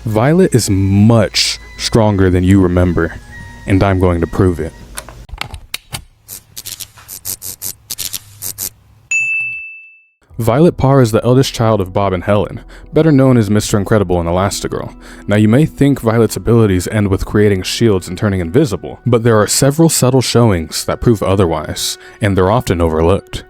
Violet is much stronger than you remember, and I'm going to prove it. Violet Parr is the eldest child of Bob and Helen, better known as Mr. Incredible and Elastigirl. Now you may think Violet's abilities end with creating shields and turning invisible, but there are several subtle showings that prove otherwise, and they're often overlooked.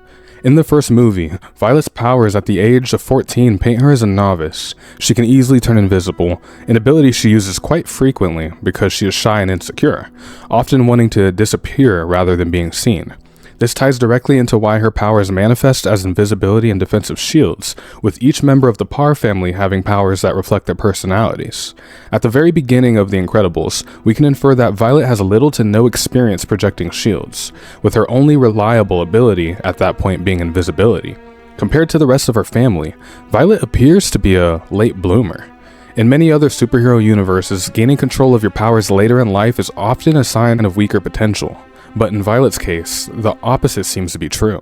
In the first movie, Violet's powers at the age of 14 paint her as a novice. She can easily turn invisible, an ability she uses quite frequently because she is shy and insecure, often wanting to disappear rather than being seen. This ties directly into why her powers manifest as invisibility and defensive shields, with each member of the Parr family having powers that reflect their personalities. At the very beginning of The Incredibles, we can infer that Violet has little to no experience projecting shields, with her only reliable ability at that point being invisibility. Compared to the rest of her family, Violet appears to be a late bloomer. In many other superhero universes, gaining control of your powers later in life is often a sign of weaker potential. But in Violet's case, the opposite seems to be true.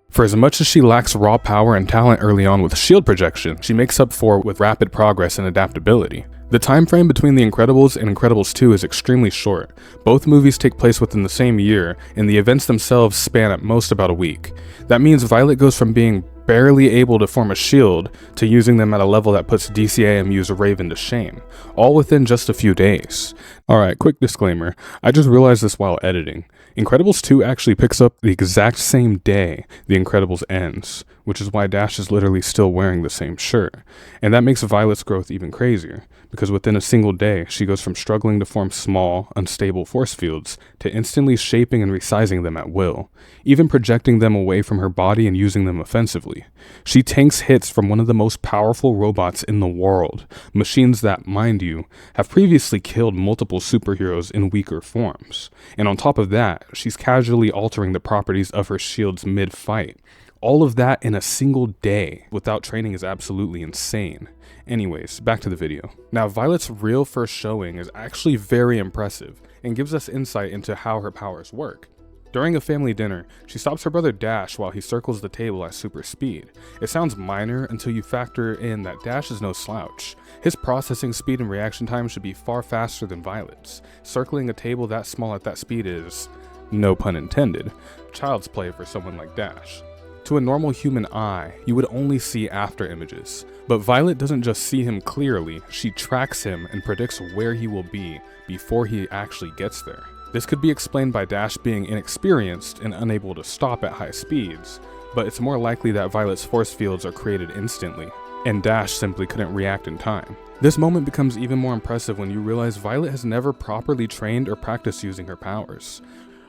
For as much as she lacks raw power and talent early on with shield projection, she makes up for it with rapid progress and adaptability. The time frame between The Incredibles and Incredibles 2 is extremely short. Both movies take place within the same year, and the events themselves span at most about a week. That means Violet goes from being barely able to form a shield to using them at a level that puts DCAMU's Raven to shame, all within just a few days. Alright, quick disclaimer, I just realized this while editing. Incredibles 2 actually picks up the exact same day The Incredibles ends, which is why Dash is literally still wearing the same shirt. And that makes Violet's growth even crazier, because within a single day, she goes from struggling to form small, unstable force fields to instantly shaping and resizing them at will, even projecting them away from her body and using them offensively. She tanks hits from one of the most powerful robots in the world, machines that, mind you, have previously killed multiple superheroes in weaker forms. And on top of that, she's casually altering the properties of her shields mid-fight. All of that in a single day without training is absolutely insane. Anyways, back to the video. Now, Violet's real first showing is actually very impressive and gives us insight into how her powers work. During a family dinner, she stops her brother Dash while he circles the table at super speed. It sounds minor until you factor in that Dash is no slouch. His processing speed and reaction time should be far faster than Violet's. Circling a table that small at that speed is, no pun intended, child's play for someone like Dash. To a normal human eye, you would only see after images. But Violet doesn't just see him clearly, she tracks him and predicts where he will be before he actually gets there. This could be explained by Dash being inexperienced and unable to stop at high speeds, but it's more likely that Violet's force fields are created instantly, and Dash simply couldn't react in time. This moment becomes even more impressive when you realize Violet has never properly trained or practiced using her powers.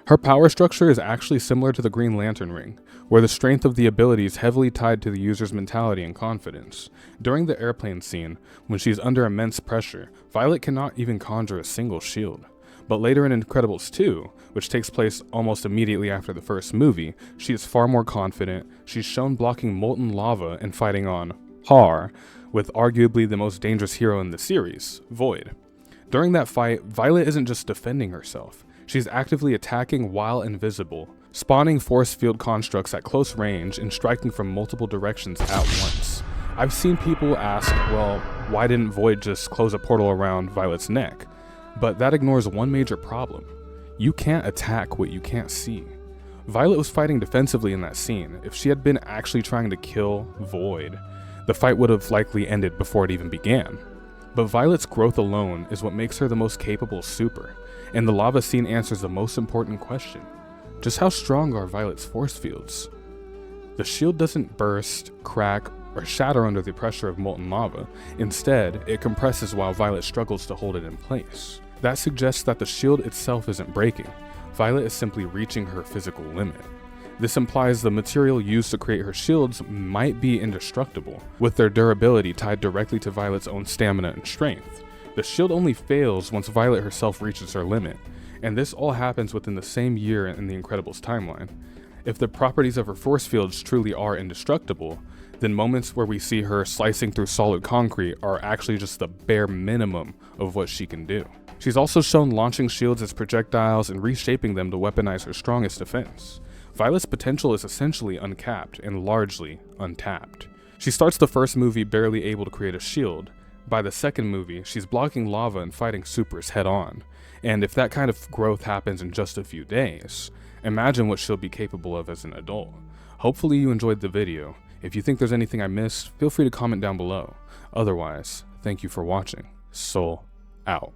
Her power structure is actually similar to the Green Lantern ring, where the strength of the ability is heavily tied to the user's mentality and confidence. During the airplane scene, when she is under immense pressure, Violet cannot even conjure a single shield. But later in Incredibles 2, which takes place almost immediately after the first movie, she is far more confident. She's shown blocking molten lava and fighting on Har with arguably the most dangerous hero in the series, Void. During that fight, Violet isn't just defending herself. She's actively attacking while invisible, spawning force field constructs at close range and striking from multiple directions at once. I've seen people ask, well, why didn't Void just close a portal around Violet's neck? But that ignores one major problem. You can't attack what you can't see. Violet was fighting defensively in that scene. If she had been actually trying to kill Void, the fight would have likely ended before it even began. But Violet's growth alone is what makes her the most capable super, and the lava scene answers the most important question. Just how strong are Violet's force fields? The shield doesn't burst, crack, or shatter under the pressure of molten lava. Instead, it compresses while Violet struggles to hold it in place. That suggests that the shield itself isn't breaking. Violet is simply reaching her physical limit. This implies the material used to create her shields might be indestructible, with their durability tied directly to Violet's own stamina and strength. The shield only fails once Violet herself reaches her limit, and this all happens within the same year in the Incredibles timeline. If the properties of her force fields truly are indestructible, then moments where we see her slicing through solid concrete are actually just the bare minimum of what she can do. She's also shown launching shields as projectiles and reshaping them to weaponize her strongest defense. Violet's potential is essentially uncapped and largely untapped. She starts the first movie barely able to create a shield, by the second movie, she's blocking lava and fighting supers head on. And if that kind of growth happens in just a few days, imagine what she'll be capable of as an adult. Hopefully you enjoyed the video. If you think there's anything I missed, feel free to comment down below. Otherwise, thank you for watching. Soul out.